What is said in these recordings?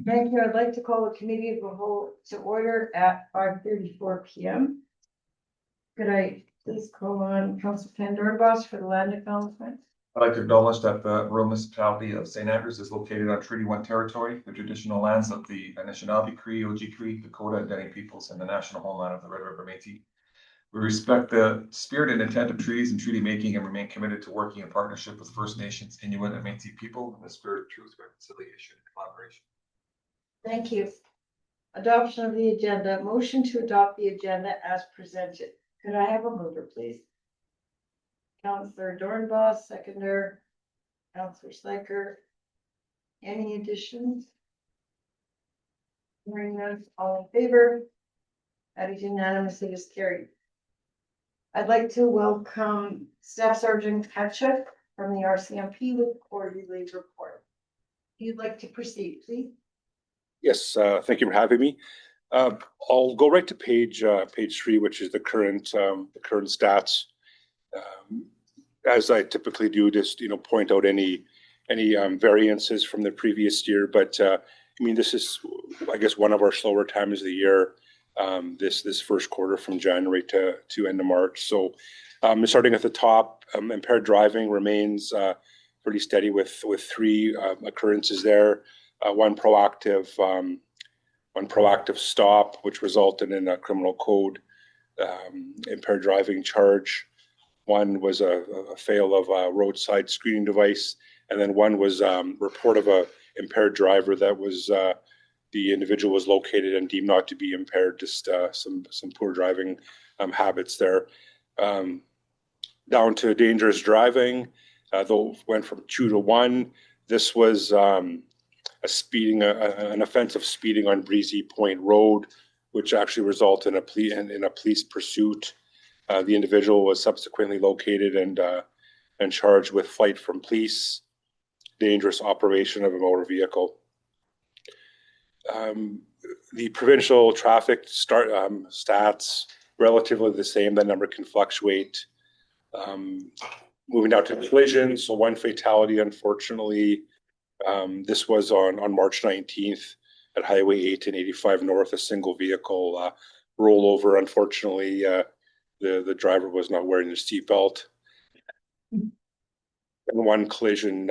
Thank you. I'd like to call the committee of the whole to order at 5:34 p.m. Could I please call on Council Ken Doornbos for the land acknowledgement? I'd like to acknowledge that the rural municipality of St. Andrews is located on Treaty One territory, the traditional lands of the Anishinaabe, Cree, Oji-Cree, Dakota, and Dene peoples, and the national homeland of the Red River Métis. We respect the spirit and intent of treaties and treaty making and remain committed to working in partnership with First Nations, Inuit, and Métis people in the spirit of truth, reconciliation, and collaboration. Thank you. Adoption of the agenda. Motion to adopt the agenda as presented. Could I have a mover, please? Councillor Doornbos, seconder. Councillor Sliker. Any additions? Hearing none, all in favor? That is unanimously is carried. I'd like to welcome Staff Sergeant Hatchuk from the RCMP with quarterly report. If you'd like to proceed, please. Yes, thank you for having me. I'll go right to page 3, which is the current stats. As I typically do, just point out any variances from the previous year. But I mean, this is, I guess, one of our slower times of the year. This first quarter from January to end of March. So, starting at the top, impaired driving remains pretty steady with 3 occurrences there. One proactive stop, which resulted in a criminal code impaired driving charge. One was a fail of a roadside screening device, and then one was report of a impaired driver that was the individual was located and deemed not to be impaired. Just some poor driving habits there. Down to dangerous driving, though went from 2 to 1. This was an offense of speeding on Breezy Point Road, which actually resulted in a police pursuit. The individual was subsequently located and charged with flight from police, dangerous operation of a motor vehicle. The provincial traffic stats relatively the same. That number can fluctuate. Moving down to collisions, so one fatality, unfortunately. This was on March 19th at Highway 8 and 85 North. A single vehicle rollover. Unfortunately, the driver was not wearing his seatbelt. And one collision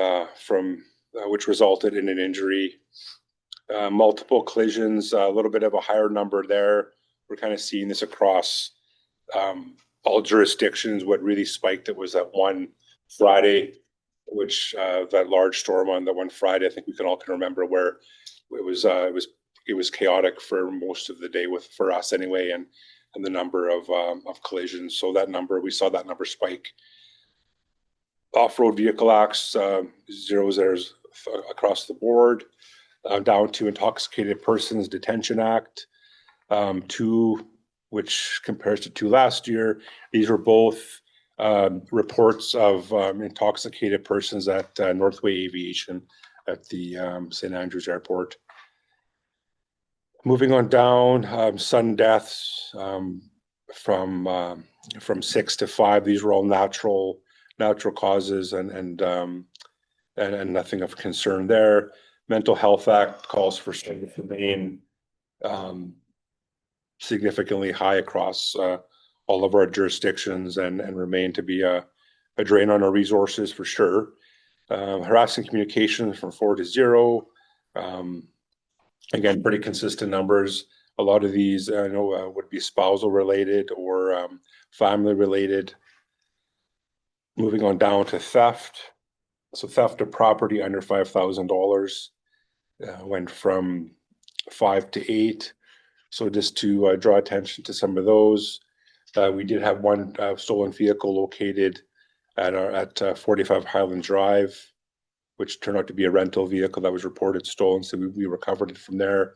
which resulted in an injury. Multiple collisions, a little bit of a higher number there. We're kind of seeing this across all jurisdictions. What really spiked it was that one Friday, which that large storm on that one Friday. I think we can remember where it was chaotic for most of the day for us anyway, and the number of collisions. So we saw that number spike. Off-road vehicle acts, zeros across the board. Down to intoxicated persons detention act, 2, which compares to 2 last year. These were both reports of intoxicated persons at Northway Aviation at the St. Andrews Airport. Moving on down, sudden deaths from 6 to 5. These were all natural causes and nothing of concern there. Mental Health Act calls for safe remain significantly high across all of our jurisdictions and remain to be a drain on our resources for sure. Harassing communications from 4 to 0. Again, pretty consistent numbers. A lot of these I know would be spousal related or family related. Moving on down to theft. So theft of property under $5,000 went from 5 to 8. So just to draw attention to some of those, we did have one stolen vehicle located at 45 Highland Drive, which turned out to be a rental vehicle that was reported stolen. So we recovered it from there.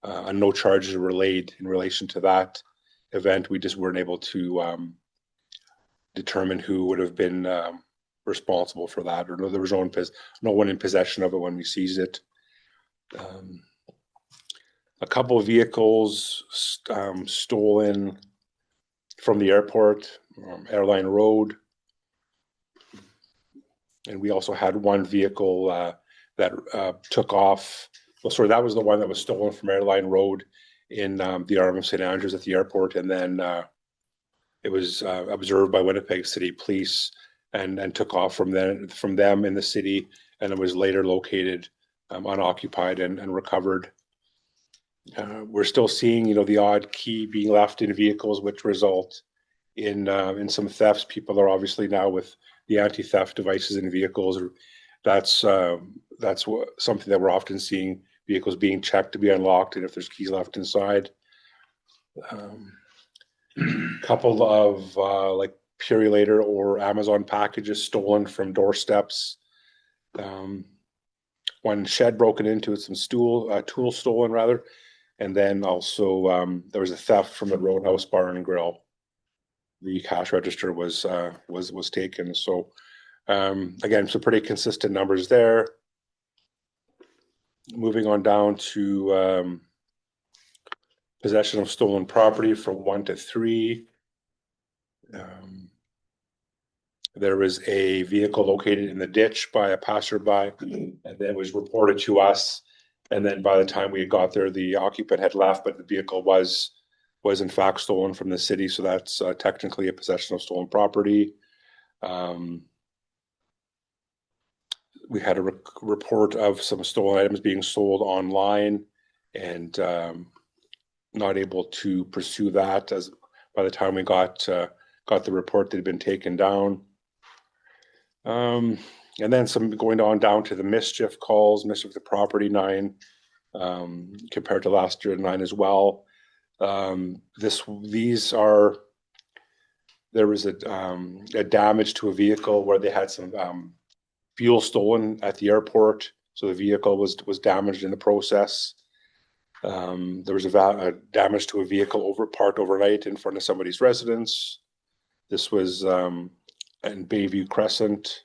And no charges were laid in relation to that event. We just weren't able to determine who would have been responsible for that, or there was no one in possession of it when we seized it. A couple of vehicles stolen from the airport, Airline Road. And we also had one vehicle that took off well, sorry, that was the one that was stolen from Airline Road in the Arm of St. Andrews at the airport, and then it was observed by Winnipeg City Police and took off from them in the city, and it was later located unoccupied and recovered. We're still seeing, the odd key being left in vehicles, which result in some thefts. People are obviously now with the anti-theft devices in vehicles. That's something that we're often seeing, vehicles being checked to be unlocked, and if there's keys left inside. Couple of like Purolator or Amazon packages stolen from doorsteps. One shed broken into, some tools stolen rather, and then also there was a theft from the Roadhouse Bar and Grill. The cash register was taken. So again, some pretty consistent numbers there. Moving on down to possession of stolen property from 1 to 3. There was a vehicle located in the ditch by a passerby, and then was reported to us. And then by the time we got there, the occupant had left, but the vehicle was in fact stolen from the city. So that's technically a possession of stolen property. We had a report of some stolen items being sold online, and not able to pursue that, as by the time we got the report, they'd been taken down. And then some going on down to the mischief calls, mischief to property, 9, compared to last year, 9 as well. There was a damage to a vehicle where they had some fuel stolen at the airport, so the vehicle was damaged in the process. There was a damage to a vehicle parked overnight in front of somebody's residence. This was in Bayview Crescent.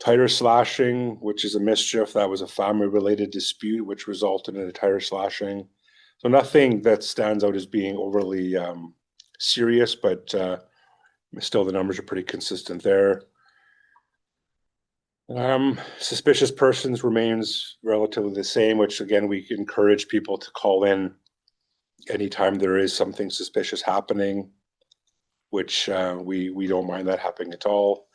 Tire slashing, which is a mischief. That was a family-related dispute, which resulted in a tire slashing. So nothing that stands out as being overly serious, but still the numbers are pretty consistent there. Suspicious persons remains relatively the same, which again, we encourage people to call in anytime there is something suspicious happening, which we don't mind that happening at all.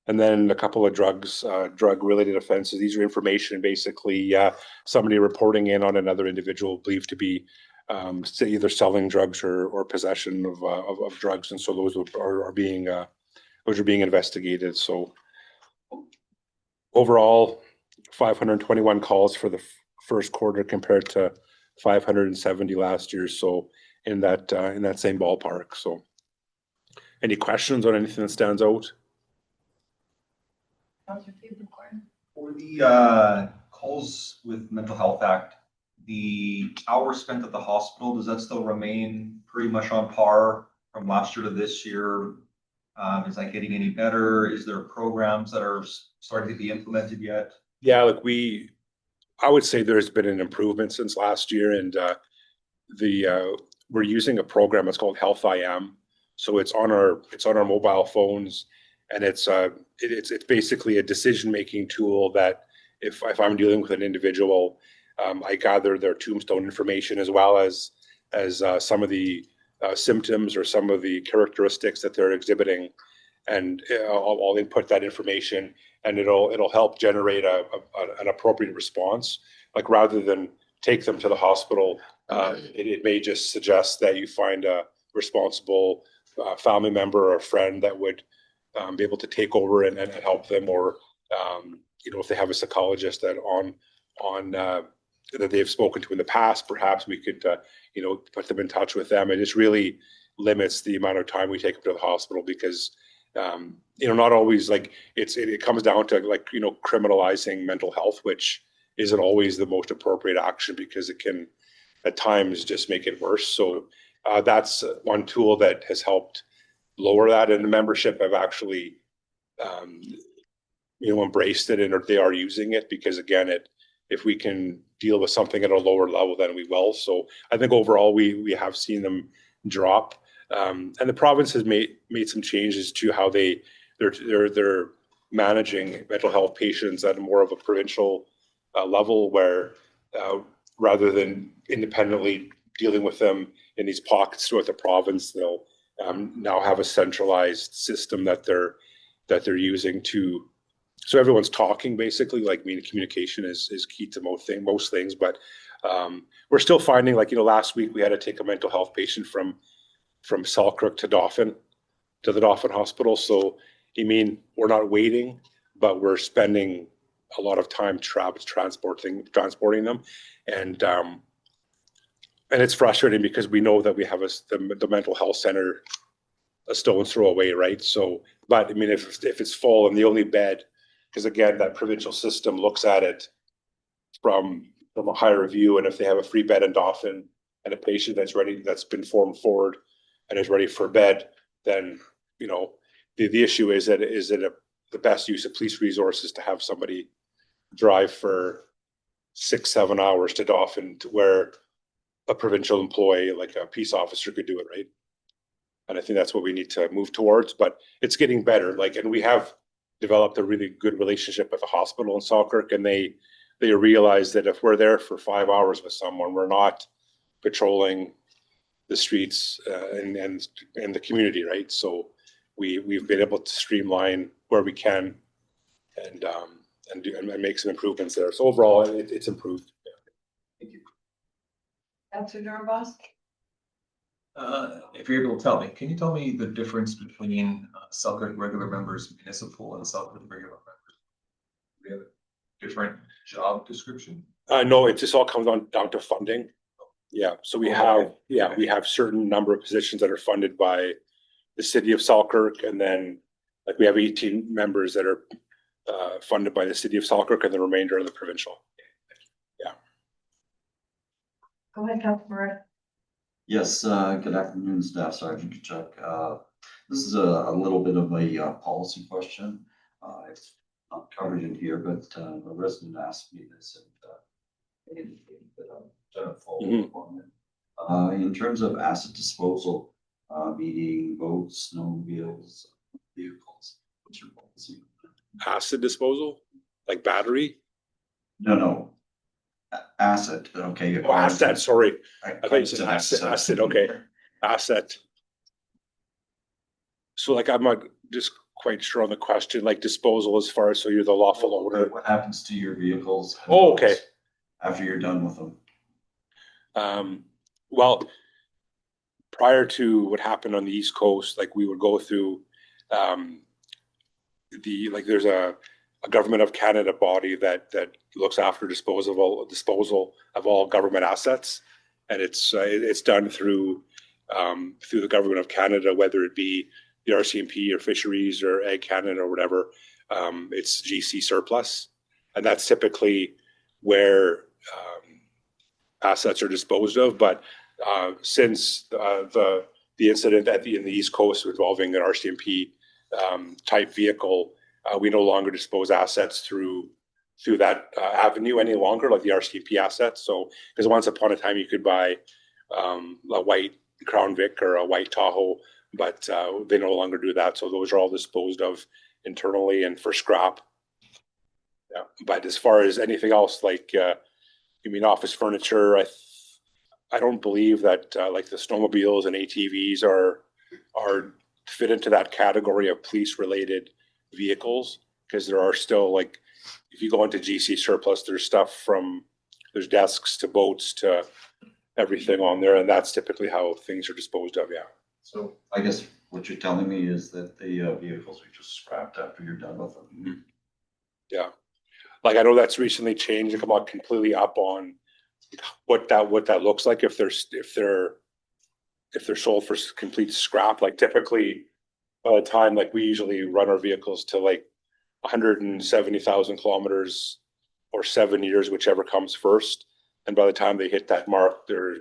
And then a couple of drug-related offenses. These are information, basically, somebody reporting in on another individual believed to be either selling drugs or possession of drugs, and so those are being investigated. So overall, 521 calls for the first quarter compared to 570 last year. So in that same ballpark. So, any questions on anything that stands out? For the calls with Mental Health Act, the hours spent at the hospital, does that still remain pretty much on par from last year to this year? Is that getting any better? Is there programs that are starting to be implemented yet? Yeah, I would say there's been an improvement since last year, and we're using a program that's called Health IM. So it's on our mobile phones, and it's basically a decision-making tool that if I'm dealing with an individual, I gather their tombstone information as well as some of the symptoms or some of the characteristics that they're exhibiting, and I'll input that information, and it'll help generate an appropriate response. Like, rather than take them to the hospital, it may just suggest that you find a responsible family member or a friend that would be able to take over and help them, or if they have a psychologist that that they've spoken to in the past, perhaps we could put them in touch with them. It just really limits the amount of time we take them to the hospital, because not always, it comes down to criminalizing mental health, which isn't always the most appropriate action, because it can at times just make it worse. So that's one tool that has helped lower that, and the membership have actually embraced it, and they are using it, because again, if we can deal with something at a lower level, then we will. So I think overall we have seen them drop, and the province has made some changes to how they're managing mental health patients at more of a provincial level where rather than independently dealing with them in these pockets throughout the province, they'll now have a centralized system that they're using to. So everyone's talking basically. Like, I mean, communication is key to most things, but we're still finding, like, last week we had to take a mental health patient from Selkirk to Dauphin, to the Dauphin Hospital. So, I mean, we're not waiting, but we're spending a lot of time transporting them, and it's frustrating because we know that we have the mental health center a stone's throw away, right? So, but I mean, if it's full and the only bed, because again, that provincial system looks at it from a higher view, and if they have a free bed in Dauphin and a patient that's been formed forward and is ready for bed, then the issue is that the best use of police resources to have somebody drive for 6-7 hours to Dauphin, to where a provincial employee like a peace officer could do it, right? And I think that's what we need to move towards, but it's getting better. Like, and we have developed a really good relationship with the hospital in Selkirk, and they realize that if we're there for 5 hours with someone, we're not patrolling the streets and the community, right? So we've been able to streamline where we can and make some improvements there. So overall, it's improved. Thank you. Councillor Doornbos? If you're able to tell me, can you tell me the difference between Selkirk regular members municipal and Selkirk regular members? Do we have a different job description? No, it just all comes down to funding. Yeah, so we have certain number of positions that are funded by the city of Selkirk, and then like we have 18 members that are funded by the city of Selkirk, and the remainder are the provincial. Yeah. Go ahead, Councillor. Yes, good afternoon, Staff Sergeant Kachuk. This is a little bit of a policy question. It's not covered in here, but a resident asked me this, and indicated that I've done a follow-up on it. In terms of asset disposal, meaning boats, snowmobiles, vehicles, what's your policy? Acid disposal, like battery? No. Asset, okay. Oh, asset, sorry. I thought you said Asset. asset, okay. Asset. So like, I'm not just quite sure on the question, like disposal as far as, so you're the lawful owner. What happens to your vehicles? Oh, okay. After you're done with them? Well, prior to what happened on the East Coast, like we would go through there's a Government of Canada body that looks after disposal of all government assets, and it's done through the Government of Canada, whether it be the RCMP or Fisheries or Ag Canada or whatever. It's GC surplus, and that's typically where assets are disposed of. But since the incident in the East Coast involving an RCMP type vehicle, we no longer dispose assets through that avenue any longer, like the RCMP assets. So, because once upon a time you could buy a white Crown Vic or a white Tahoe, but they no longer do that. So those are all disposed of internally and for scrap. Yeah, but as far as anything else, like you mean office furniture, I don't believe that like the snowmobiles and ATVs are fit into that category of police related vehicles, because there are still, like, if you go into GC surplus, there's desks to boats to everything on there, and that's typically how things are disposed of. Yeah. So I guess what you're telling me is that the vehicles are just scrapped after you're done with them. Mm-hmm. Yeah. Like, I know that's recently changed and come out completely up on what that looks like if they're sold for complete scrap. Like, typically by the time, like, we usually run our vehicles to like 170,000 kilometers or 7 years, whichever comes first. And by the time they hit that mark, they're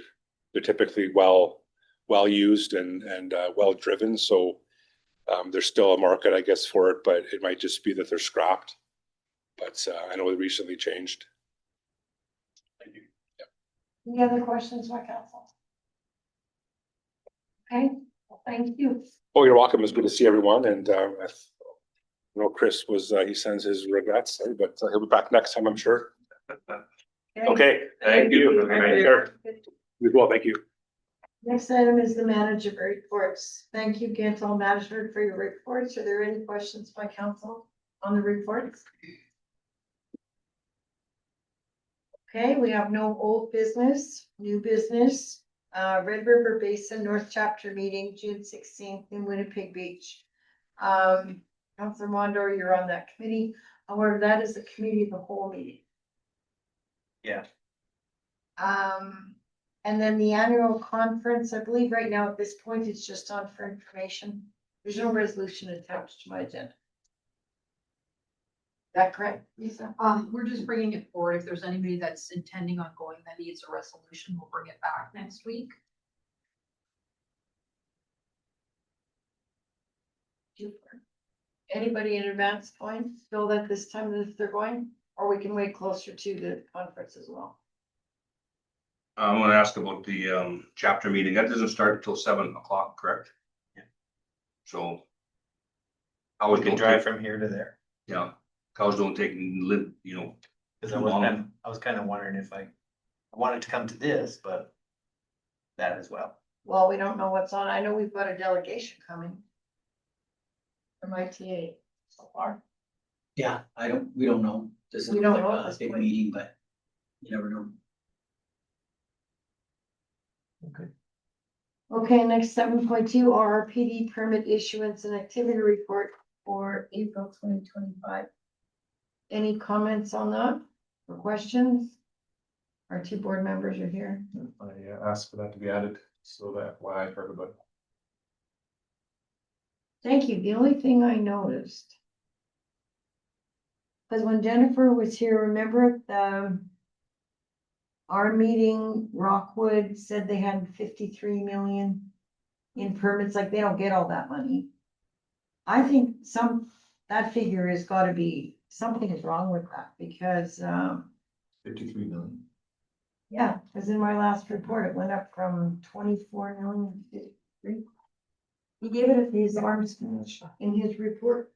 typically well used and well driven. So there's still a market, I guess, for it, but it might just be that they're scrapped. But I know it recently changed. Thank you. Any other questions, my council? Okay, well, thank you. Oh, you're welcome. It's good to see everyone. And I know Chris he sends his regrets, but he'll be back next time, I'm sure. Okay, thank you. Have a good night, sir. You as well, thank you. Next item is the manager reports. Thank you, Gentle Management, for your reports. Are there any questions by council on the reports? Okay, we have no old business, new business. Red River Basin North Chapter meeting, June 16th in Winnipeg Beach. Councilor Mondor, you're on that committee. However, that is a committee of the whole meeting. Yeah. And then the annual conference, I believe right now at this point, it's just on for information. There's no resolution attached to my agenda. Is that correct, Lisa? We're just bringing it forward. If there's anybody that's intending on going that needs a resolution, we'll bring it back next week. Anybody in advance going, feel that this time that they're going, or we can wait closer to the conference as well? I'm gonna ask about the chapter meeting. That doesn't start until 7 o'clock, correct? Yeah. So. We Hours can don't drive take, from here to there. yeah, cows don't take, you know, Cause Too long. I was kind of wondering if I wanted to come to this, but that as well. Well, we don't know what's on. I know we've got a delegation coming from ITA so far. Yeah, we don't know. This is We don't like know at a this big point. meeting, but you never know. Okay, next 7.2 RRPD permit issuance and activity report for April 2025. Any comments on that or questions? Our two board members are here. I asked for that to be added, so that why I heard about it. Thank you. The only thing I noticed. Because when Jennifer was here, remember our meeting, Rockwood said they had 53 million in permits, like they don't get all that money. I think that figure has got to be, something is wrong with that because, 53 million. yeah, because in my last report, it went up from 24 million to 53. He gave it at his arms in his report.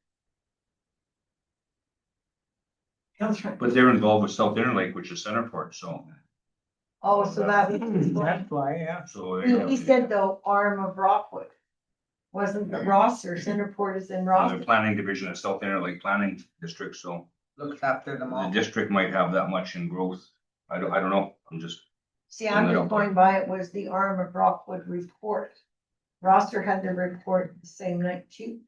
That's right. but they're involved with South Interlake, which is Centerport, so. Oh, so that was. That's why, yeah. So. He said though, arm of Rockwood. Wasn't the Ross or Centerport is in Ross? The planning division of South Interlake Planning District, so Looks after them the all. district might have that much in growth. I don't know. I'm just, See, I'm just going by, it was the arm of Rockwood report. Roster had the report the same night too.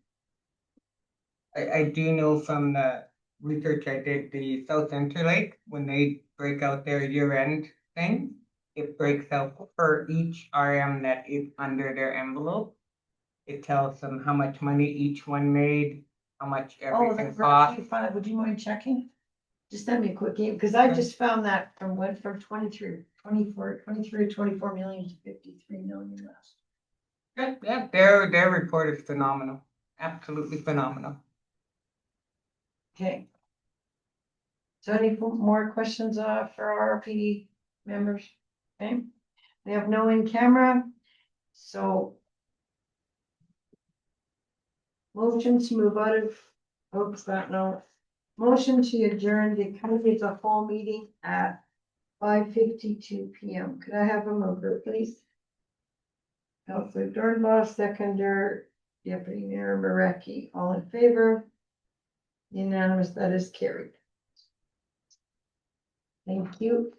I do know from the research I did, the South Interlake, when they break out their year-end thing, it breaks out for each RM that is under their envelope. It tells them how much money each one made, how much Oh, everything that's cost. actually fine. Would you mind checking? Just send me a quick email, because I just found that went from 23 to 24 million to 53 million less. Yeah, their report is phenomenal, absolutely phenomenal. Okay. So any more questions for our RPD members? Okay, we have no in camera, so. Motion to move out of, oops, that no. Motion to adjourn the committee as a whole meeting at 5:52 PM. Could I have a mover, please? Councilor Dornbach, seconder, Deputy Mayor Marecki, all in favor? Unanimous, that is carried. Thank you.